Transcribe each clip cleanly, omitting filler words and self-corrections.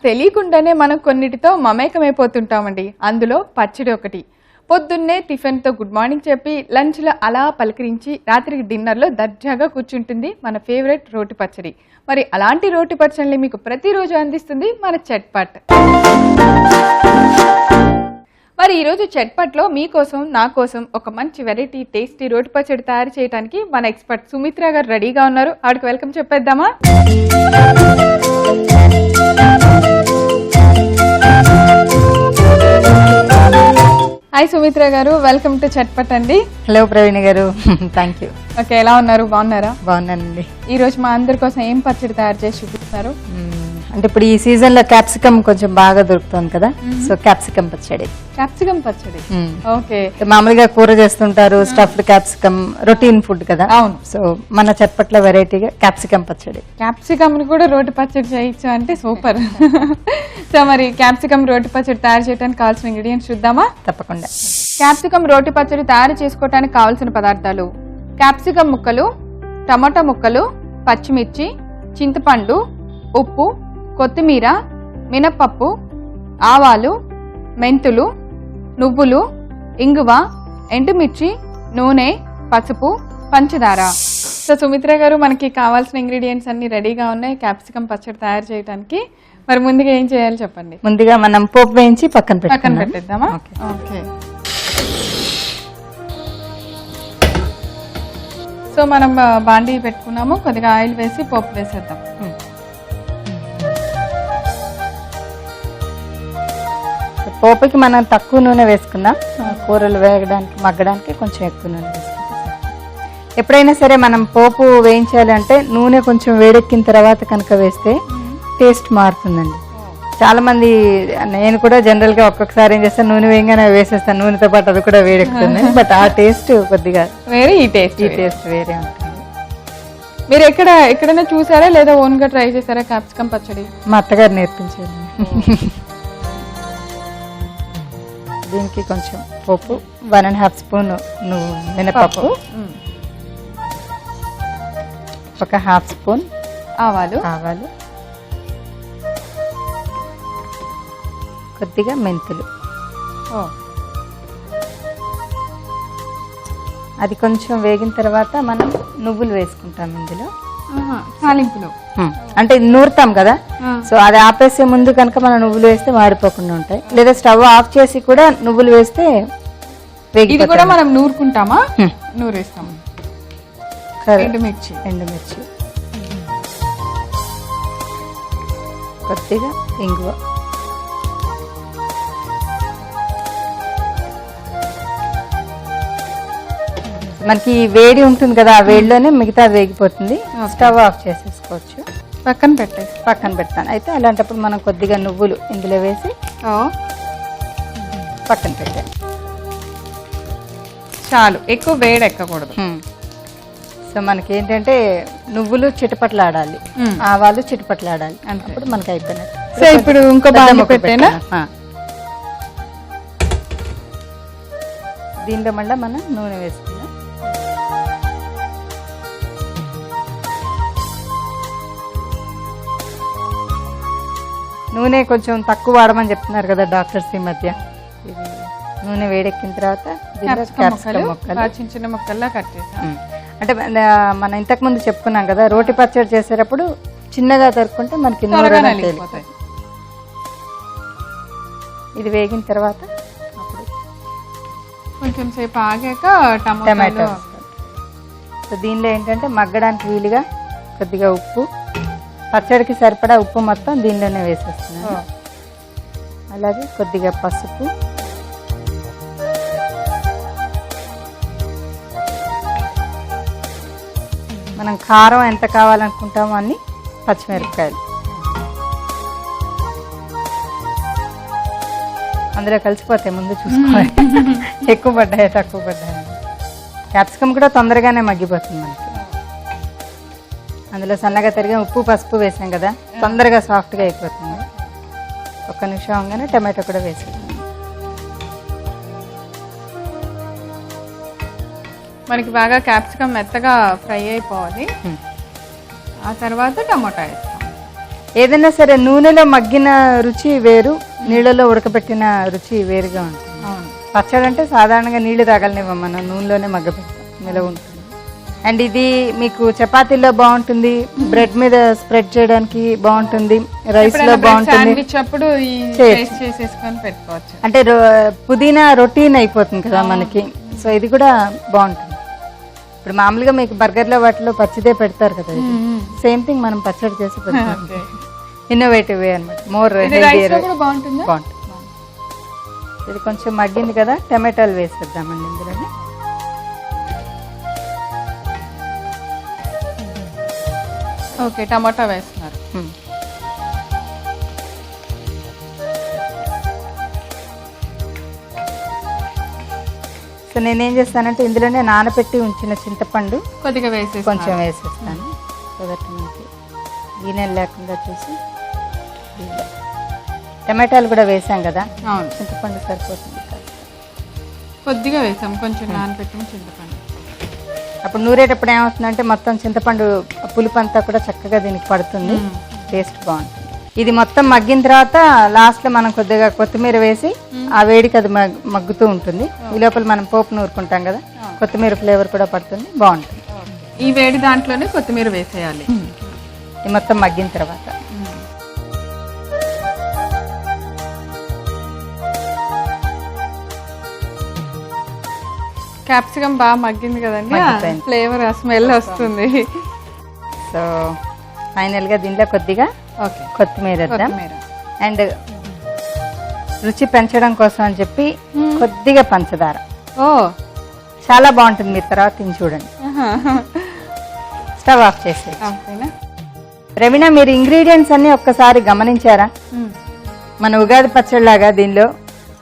తెలియకుండానే మనం కొన్నిటితో మమేకమైపోతుంటామండి. అందులో పచ్చడి ఒకటి. పొద్దున్నే టిఫిన్తో గుడ్ మార్నింగ్ చెప్పి లంచ్లో అలా పలకరించి రాత్రికి డిన్నర్లో దర్జాగా కూర్చుంటుంది మన ఫేవరెట్ రోటి పచ్చడి. మరి అలాంటి రోటి పచ్చడిని మీకు ప్రతిరోజు అందిస్తుంది మన చట్పట్. మరి ఈరోజు చట్పట్లో మీకోసం నా కోసం ఒక మంచి వెరైటీ టేస్టీ రోటి పచ్చడి తయారు చేయడానికి మన ఎక్స్పర్ట్ సుమిత్ర గారు రెడీగా ఉన్నారు. ఆవిడకి వెల్కమ్ చెప్పేద్దామా? హాయ్ సుమిత్ర గారు, వెల్కమ్ టు చట్పట్ అండి. హలో ప్రవీణ గారు, థ్యాంక్ యూ. ఓకే, ఎలా ఉన్నారు? బాగున్నారా? బాగున్నానండి. ఈ రోజు మా అందరి కోసం ఏం పచ్చడి తయారు చేసి చూపిస్తున్నారు? అంటే ఇప్పుడు ఈ సీజన్ లో క్యాప్సికమ్ కొంచెం బాగా దొరుకుతుంది కదా, సో క్యాప్సికమ్ పచ్చడి. క్యాప్సికమ్ పచ్చడి, ఓకే. మామూలుగా కూర చేస్తుంటారు, స్టఫ్డ్ క్యాప్సికమ్ రొటీన్ ఫుడ్ కదా. అవును. సో మన చట్పట్లో వెరైటీగా క్యాప్సికమ్ పచ్చడి. క్యాప్సికమ్ ని కూడా రోటి పచ్చడి చేయొచ్చు అంటే సూపర్. సో మరి క్యాప్సికమ్ రోటి పచ్చడి తయారు చేయడానికి కావాల్సిన ఇంగ్రీడియంట్స్ చూద్దామా? తప్పకుండా. క్యాప్సికమ్ రోటి పచ్చడి తయారు చేసుకోవడానికి కావాల్సిన పదార్థాలు: క్యాప్సికమ్ ముక్కలు, టమాటా ముక్కలు, పచ్చిమిర్చి, చింతపండు, ఉప్పు, కొత్తిమీర, మినప్పప్పు, ఆవాలు, మెంతులు, నువ్వులు, ఇంగువ, ఎండుమిర్చి, నూనె, పసుపు, పంచదార. సో సుమిత్ర గారు, మనకి కావాల్సిన ఇంగ్రీడియంట్స్ అన్ని రెడీగా ఉన్నాయి క్యాప్సికమ్ పచ్చడి తయారు చేయడానికి. మరి ముందుగా ఏం చేయాలి చెప్పండి? ముందుగా మనం పోపు వేయించి పక్కన పెట్టేద్దామా? ఓకే. సో మనం బాండీ పెట్టుకున్నాము, కొద్దిగా ఆయిల్ వేసి పోపు వేసేద్దాం. పోపుకి మనం తక్కువ నూనె వేసుకుందాం, కూరలు వేగడానికి మగ్గడానికి కొంచెం ఎక్కువ నూనె వేసుకుంటాం. ఎప్పుడైనా సరే మనం పోపు వేయించాలి అంటే నూనె కొంచెం వేడెక్కిన తర్వాత కనుక వేస్తే టేస్ట్ మారుతుందండి. చాలా మంది, నేను కూడా జనరల్ గా ఒక్కొక్కసారి ఏం చేస్తాను, నూనె వేయంగానే వేసేస్తాను, నూనెతో పాటు అది కూడా వేడెక్కుతుంది. బట్ ఆ టేస్ట్ కొద్దిగా వేరే, ఈ టేస్ట్ వేరే ఉంటుంది. మీరు ఎక్కడైనా చూసారా లేదా ఓన్ గా ట్రై చేశారా క్యాప్సికమ్ పచ్చడి? మా అత్తగారు నేర్పించారు. దీనికి కొంచెం పోపు, 1.5 స్పూన్ మినపప్పు, ఒక 1/2 స్పూన్ ఆవాలు, కొద్దిగా మెంతులు. అది కొంచెం వేగిన తర్వాత మనం నువ్వులు వేసుకుంటాం ఇందులో తాలింపులో. అంటే నూరుతాం కదా, సో అది ఆపేసే ముందు కనుక మనం నువ్వులు వేస్తే మాడిపోకుండా ఉంటాయి. లేదా స్టవ్ ఆఫ్ చేసి కూడా నువ్వులు వేస్తే ఇది కూడా మనం నూరుకుంటామా? నూరేస్తాము. ఎండుమిర్చి, కొద్దిగా ఇంగువ, మనకి వేడి ఉంటుంది కదా, ఆ వేడిలోనే మిగతా వేగిపోతుంది. స్టవ్ ఆఫ్ చేసేసుకోవచ్చు, పక్కన పెడతాను. అయితే అలాంటప్పుడు మనం కొద్దిగా నువ్వులు ఇందులో వేసి పక్కన పెట్టాను. చాలు, ఎక్కువ వేడి ఎక్కకూడదు. సో మనకి ఏంటంటే నువ్వులు చిటపట్లాడాలి, ఆవాలు చిటపట్లాడాలి, అప్పుడు మనకి అయిపోయినట్టు. సో ఇప్పుడు ఇంకో బాండీ పెట్టేనా? దీనిలో మళ్ళీ మనం నూనె వేసుకుందాం. నూనె కొంచెం తక్కువ వాడమని చెప్తున్నారు కదా డాక్టర్స్ ఈ మధ్య. నూనె వేడెక్కిన తర్వాత చిన్న చిన్న ముక్కల్లా కట్ చేసాం. అంటే మనం ఇంతకు ముందు చెప్పుకున్నాం కదా, రోటి పచ్చడి చేసేటప్పుడు చిన్నగా తరుక్కుంటే మనకి ఇది వేగిన తర్వాత అప్పుడు కొంచెం సేపు ఆగాక టమాటో. సో దీనిలో ఏంటంటే మగ్గడానికి వీలుగా కొద్దిగా ఉప్పు, పచ్చడికి సరిపడా ఉప్పు మొత్తం దీనిలోనే వేసేస్తున్నాను. అలాగే కొద్దిగా పసుపు, మనం కారం ఎంత కావాలనుకుంటామో అన్ని, పచ్చిమిరపకాయలు అందులో కలిసిపోతాయి, ముందు చూసుకోవాలి ఎక్కువ పడ్డాయి తక్కువ పడ్డాయి. క్యాప్సికమ్ కూడా తొందరగానే మగ్గిపోతుంది మనకి. అందులో సన్నగా తరిగిన ఉప్పు పసుపు వేసాం కదా, తొందరగా సాఫ్ట్గా అయిపోతుంది. ఒక్క నిమిషం అవగానే టమాటో కూడా వేసేస్తాం. మనకి బాగా క్యాప్సికమ్ మెత్తగా ఫ్రై అయిపోవాలి. ఆ తర్వాత టమాటా వేస్తాం. ఏదైనా సరే నూనెలో మగ్గిన రుచి వేరు, నీళ్ళలో ఉడకబెట్టిన రుచి వేరుగా ఉంటుంది. పచ్చడి అంటే సాధారణంగా నీళ్లు తాగలనివ్వం, మనం నూనెలోనే మగ్గబెడతాం, నిలవ ఉంటుంది. అండ్ ఇది మీకు చపాతీలో బాగుంటుంది, బ్రెడ్ మీద స్ప్రెడ్ చేయడానికి బాగుంటుంది, రైస్ లో బాగుంటుంది. అంటే పుదీనా రొటీన్ అయిపోతుంది కదా మనకి, సో ఇది కూడా బాగుంటుంది. ఇప్పుడు మామూలుగా మీకు బర్గర్లో వాటిలో పచ్చిదే పెడతారు కదా, సేమ్ థింగ్ మనం పచ్చడి చేసి పెడతాం. ఇన్నోవేటివ్ వే అనమాట, మోర్ బాగుంటుంది. ఇది కొంచెం మగ్గింది కదా, టమాటాలు వేసేద్దామండి ఇందులోనే. ఓకే, టమాటా వేస్తున్నారు. సో నేనేం చేస్తానంటే ఇందులోనే నానబెట్టి ఉంచిన చింతపండు కొద్దిగా కొంచెం వేసేస్తాను, సో దట్ మనకి గిన్నెలు లేకుండా చూసి. టమాటాలు కూడా వేసాం కదా, చింతపండు సరిపోతుంది, కొద్దిగా వేసాం, కొంచెం నానబెట్టిన చింతపండు. అప్పుడు నూరేటప్పుడు ఏమవుతుందంటే మొత్తం చింతపండు పులుపు అంతా కూడా చక్కగా దీనికి పడుతుంది, టేస్ట్ బాగుంటుంది. ఇది మొత్తం మగ్గిన తర్వాత లాస్ట్ లో మనం కొద్దిగా కొత్తిమీర వేసి ఆ వేడికి అది మగ్గుతూ ఉంటుంది. ఈ లోపల మనం పోపు నూరుకుంటాం కదా, కొత్తిమీర ఫ్లేవర్ కూడా పడుతుంది, బాగుంటుంది. ఈ వేడి దాంట్లోనే కొత్తిమీర వేసేయాలి ఇది మొత్తం మగ్గిన తర్వాత. క్యాప్సికమ్ బాగా మగ్గింది కదండి, ఫ్లేవర్ స్మెల్ వస్తుంది. సో ఫైనల్ గా దీంట్లో కొద్దిగా కొత్తిమీర వేద్దాం. అండ్ రుచి పెంచడం కోసం అని చెప్పి కొద్దిగా పంచదార. చాలా బాగుంటుంది, మీరు తర్వాత తిని చూడండి. స్టవ్ ఆఫ్ చేసి రవీణ, మీరు ఇంగ్రీడియంట్స్ అన్ని ఒక్కసారి గమనించారా? మన ఉగాది పచ్చడిలాగా దీనిలో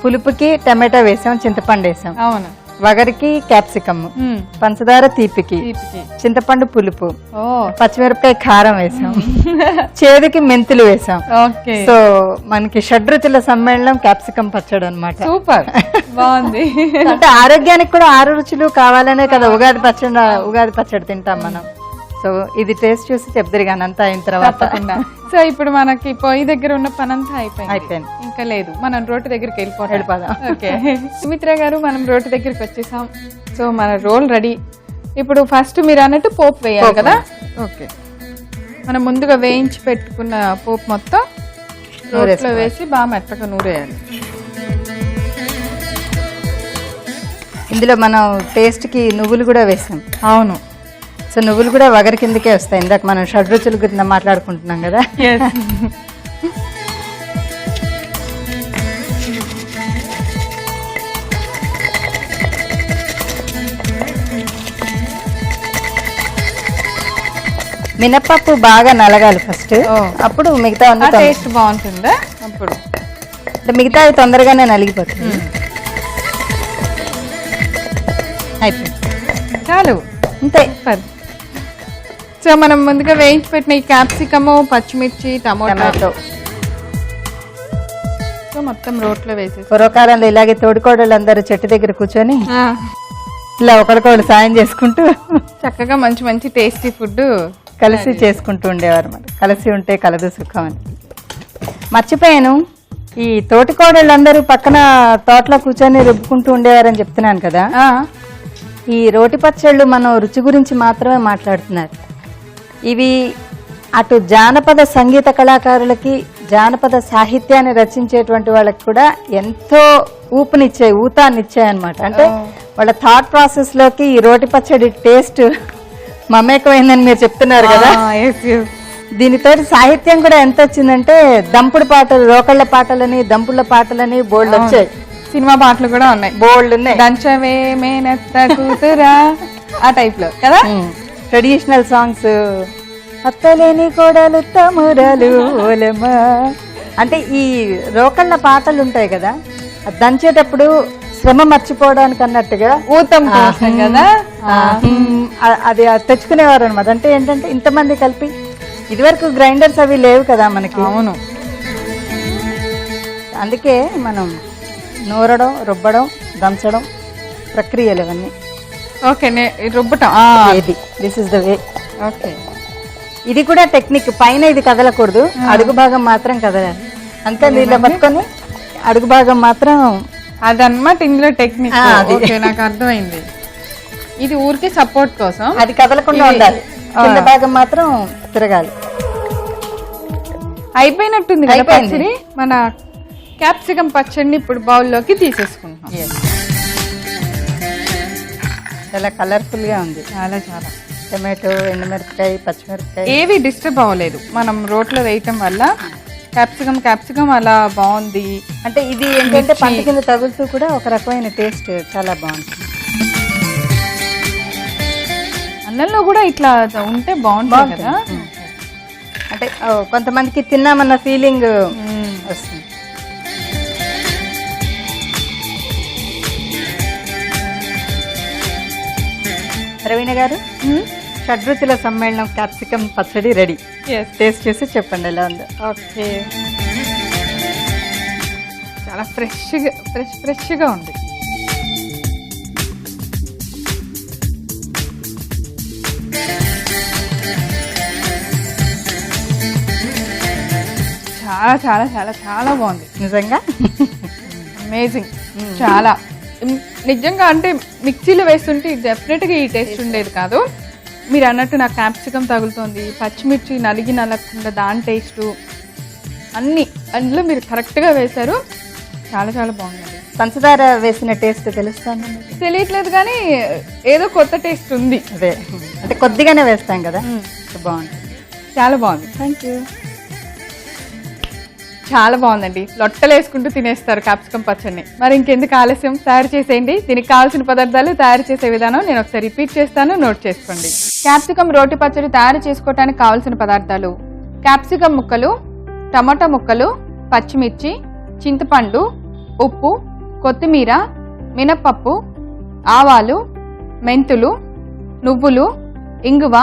పులుపుకి టమాటా వేసాం, చింతపండు వేసాం, అవును, వగరికి క్యాప్సికమ్, పంచదార తీపికి, చింతపండు పులుపు, పచ్చిమిరపకాయ కారం వేసాం, చేదుకి మెంతులు వేసాం. సో మనకి షడ్రుచుల సమ్మేళనం క్యాప్సికమ్ పచ్చడి అనమాట. సూపర్, బాగుంది. అంటే ఆరోగ్యానికి కూడా 6 రుచులు కావాలనే కదా ఉగాది పచ్చడి తింటాం మనం. సో ఇది టేస్ట్ చూసి చెప్తారు కానీ అంతా అయిన తర్వాత. సో ఇప్పుడు మనకి పొయ్యి దగ్గర ఉన్న పని అంతా అయిపోయింది, ఇంకా లేదు, మనం రోటి దగ్గరికి వెళ్ళిపోదాం. ఓకే సుమిత్ర గారు, మనం రోటి దగ్గరికి వచ్చేసాం. సో మన రోల్ రెడీ. ఇప్పుడు ఫస్ట్ మీరు అన్నట్టు పోపు వేయాలి కదా. ఓకే, మనం ముందుగా వేయించి పెట్టుకున్న పోపు మొత్తం రోట్లో వేసి బాగా మెత్తగా నూరేయాలి. ఇందులో మనం టేస్ట్ కి నువ్వులు కూడా వేసాం. అవును, సో నువ్వులు కూడా వగరి కిందకే వస్తాయి. ఇందాక మనం షడ్రుచుల గురించి మాట్లాడుకుంటున్నాం కదా. మినపప్పు బాగా నలగాలి ఫస్ట్, అప్పుడు మిగతా టేస్ట్ బాగుంటుందా? అప్పుడు మిగతా తొందరగానే నలిగిపోతుంది. అయిపోయింది, చాలు, అంతే. సో మనం ముందుగా వేయించి పెట్టిన ఈ క్యాప్సికము, పచ్చిమిర్చి, టమాటో సో మొత్తం రోట్లో వేసేసి పూర్వకాలంలో ఇలాగే తోడుకోడళ్ళు అందరూ చెట్టు దగ్గర కూర్చొని ఇలా ఒకరికొకరు సాయం చేసుకుంటూ చక్కగా మంచి మంచి టేస్టీ ఫుడ్ కలిసి చేసుకుంటూ ఉండేవారు. మరి కలిసి ఉంటే కలదు సుఖం అని. మర్చిపోయాను, ఈ తోటికోడళ్ళందరూ పక్కన తోటలో కూర్చొని రుబ్బుకుంటూ ఉండేవారని చెప్తున్నాను కదా. ఈ రోటి పచ్చళ్ళు మనం రుచి గురించి మాత్రమే మాట్లాడుతున్నారు. ఇవి అటు జానపద సంగీత కళాకారులకి, జానపద సాహిత్యాన్ని రచించేటువంటి వాళ్ళకి కూడా ఎంతో ఊతాన్నిచ్చాయి అనమాట. అంటే వాళ్ళ థాట్ ప్రాసెస్ లోకి ఈ రోటి పచ్చడి టేస్ట్ మమేకమైందని మీరు చెప్తున్నారు కదా. దీనితో సాహిత్యం కూడా ఎంత వచ్చిందంటే దంపుడు పాటలు, రోకళ్ళ పాటలని, దంపుళ్ళ పాటలని బోల్డ్ వచ్చాయి. సినిమా పాటలు కూడా ఉన్నాయి, బోల్డ్ ఉన్నాయి. దంచవే మేనత్త కూతురా ఆ టైప్ లో కదా. ట్రెడిషనల్ సాంగ్స్, అత్తలేని కోడలు తమురలు ఓలమా, అంటే ఈ రోకళ్ళ పాటలు ఉంటాయి కదా, దంచేటప్పుడు శ్రమ మర్చిపోవడానికి అన్నట్టుగా ఊతం కదా అది తెచ్చుకునేవారు అనమాట. అంటే ఏంటంటే ఇంతమంది కలిపి, ఇదివరకు గ్రైండర్స్ అవి లేవు కదా మనకి. అవును, అందుకే మనం నూరడం, రుబ్బడం, దంచడం ప్రక్రియలు ఇవన్నీ. ఓకే, రుబ్బటం, this is the way. Okay, ఇది కూడా టెక్నిక్, పైన ఇది కదలకూడదు, అడుగు భాగం మాత్రం కదలాలి. అంతే నీళ్ళ పట్టుకొని అడుగు భాగం మాత్రం. అదన్నమాట ఇందులో టెక్నిక్. అది. ఓకే, నాకు అర్థమైంది. ఇది ఊరికే సపోర్ట్ కోసం, అది కదలకుండా ఉండాలి, కింద భాగం మాత్రం తిరగాలి. అయిపోయినట్టుంది కదా అయిపోయింది. పచ్చడి. మన క్యాప్సికం పచ్చడిని ఇప్పుడు బౌల్లోకి తీసేసుకుంటాం. చాలా కలర్ఫుల్ గా ఉంది. చాలా చాలా టమాటో, ఎండుమిరపకాయ, పచ్చిమిరపకాయ ఏవి డిస్టర్బ్ అవ్వలేదు మనం రోట్లో వేయటం వల్ల. క్యాప్సికం అలా బాగుంది. అంటే ఇది ఏంటంటే పంట కింద తగులుతూ కూడా ఒక రకమైన టేస్ట్ చాలా బాగుంటుంది. అన్నంలో కూడా ఇట్లా ఉంటే బాగుంటుంది కదా. అంటే కొంతమందికి తిన్నామన్న ఫీలింగ్ వస్తుంది. రవీణ గారు, షడ్రుచుల సమ్మేళనం క్యాప్సికం పచ్చడి రెడీ. టేస్ట్ చేసి చెప్పండి ఎలా ఉందో. ఓకే, చాలా ఫ్రెష్గా ఉంది. చాలా చాలా చాలా చాలా బాగుంది నిజంగా. అమేజింగ్. చాలా నిజంగా అంటే మిక్సీలో వేస్తుంటే డెఫినెట్గా ఈ టేస్ట్ ఉండేది కాదు. మీరు అన్నట్టు నాకు క్యాప్సికం తగులుతోంది, పచ్చిమిర్చి నలగకుండా దాని టేస్టు అన్నీ అందులో మీరు కరెక్ట్గా వేశారు. చాలా చాలా బాగుంది. పంచదార వేసిన టేస్ట్ తెలుస్తాను తెలియట్లేదు కానీ ఏదో కొత్త టేస్ట్ ఉంది. అదే, అంటే కొద్దిగానే వేస్తాం కదా, బాగుంటుంది. చాలా బాగుంది. Thank you. చాలా బాగుందండి. లొట్టలు వేసుకుంటూ తినేస్తారు క్యాప్సికం పచ్చడిని. మరి ఇంకెందుకు ఆలస్యం, తయారు చేసేయండి. దీనికి కావాల్సిన పదార్థాలు, తయారు చేసే విధానం నేను ఒకసారి రిపీట్ చేస్తాను, నోట్ చేసుకోండి. క్యాప్సికం రోటి పచ్చడి తయారు చేసుకోవడానికి కావాల్సిన పదార్థాలు: క్యాప్సికం ముక్కలు, టమాటా ముక్కలు, పచ్చిమిర్చి, చింతపండు, ఉప్పు, కొత్తిమీర, మినప్పప్పు, ఆవాలు, మెంతులు, నువ్వులు, ఇంగువ,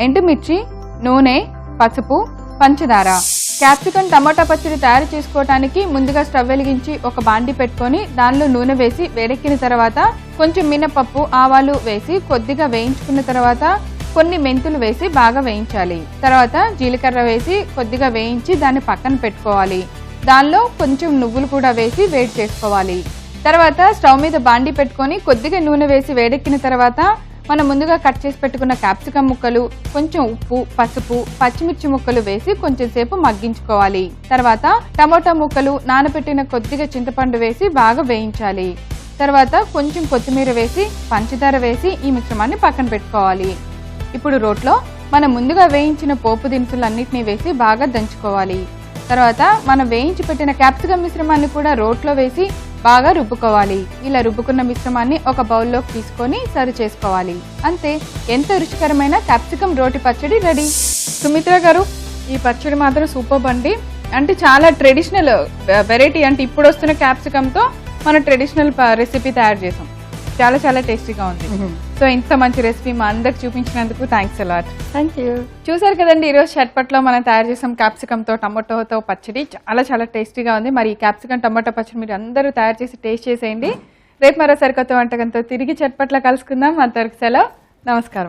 ఎండుమిర్చి, నూనె, పసుపు, పంచదార. క్యాప్సికం టమాటా పచ్చడి తయారు చేసుకోవడానికి ముందుగా స్టవ్ వెలిగించి ఒక బాండి పెట్టుకొని దానిలో నూనె వేసి వేడెక్కిన తర్వాత కొంచెం మినపప్పు, ఆవాలు వేసి కొద్దిగా వేయించుకున్న తర్వాత కొన్ని మెంతులు వేసి బాగా వేయించాలి. తర్వాత జీలకర్ర వేసి కొద్దిగా వేయించి దాన్ని పక్కన పెట్టుకోవాలి. దానిలో కొంచెం నువ్వులు కూడా వేసి వేడి చేసుకోవాలి. తర్వాత స్టవ్ మీద బాండి పెట్టుకొని కొద్దిగా నూనె వేసి వేడెక్కిన తర్వాత మనం ముందుగా కట్ చేసి పెట్టుకున్న క్యాప్సికం ముక్కలు, కొంచెం ఉప్పు, పసుపు, పచ్చిమిర్చి ముక్కలు వేసి కొంచెం సేపు మగ్గించుకోవాలి. తర్వాత టమోటా ముక్కలు, నానబెట్టిన కొద్దిగా చింతపండు వేసి బాగా వేయించాలి. తర్వాత కొంచెం కొత్తిమీర వేసి పంచదార వేసి ఈ మిశ్రమాన్ని పక్కన పెట్టుకోవాలి. ఇప్పుడు రోట్లో మనం ముందుగా వేయించిన పోపు దినుసులన్నిటినీ వేసి బాగా దంచుకోవాలి. తర్వాత మనం వేయించి పెట్టిన క్యాప్సికం మిశ్రమాన్ని కూడా రోట్లో వేసి బాగా రుబ్బుకోవాలి. ఇలా రుబ్బుకున్న మిశ్రమాన్ని ఒక బౌల్లోకి తీసుకొని సర్వ్ చేసుకోవాలి. అంతే, ఎంతో రుచికరమైన క్యాప్సికం రోటి పచ్చడి రెడీ. సుమిత్ర గారు, ఈ పచ్చడి మాత్రం సూపర్ అండి. అంటే చాలా ట్రెడిషనల్ వెరైటీ. అంటే ఇప్పుడు వస్తున్న క్యాప్సికంతో మనం ట్రెడిషనల్ రెసిపీ తయారు చేసాం. చాలా చాలా టేస్టీగా ఉంది. సో ఇంత మంచి రెసిపీ మా అందరికి చూపించినందుకు థ్యాంక్స్ అలాట్. Thank you. చూసారు కదండి, ఈరోజు షట్పట్లో మనం తయారు చేసాం క్యాప్సికంతో టమాటోతో పచ్చడి. చాలా చాలా టేస్టీగా ఉంది. మరి ఈ క్యాప్సికం టమాటో పచ్చడి మీరు అందరూ తయారు చేసి టేస్ట్ చేసేయండి. రేపు మరో సరికొత్త వంటకంతో తిరిగి చట్పట్లో కలుసుకుందాం. అంతవరకు సెలవు, నమస్కారం.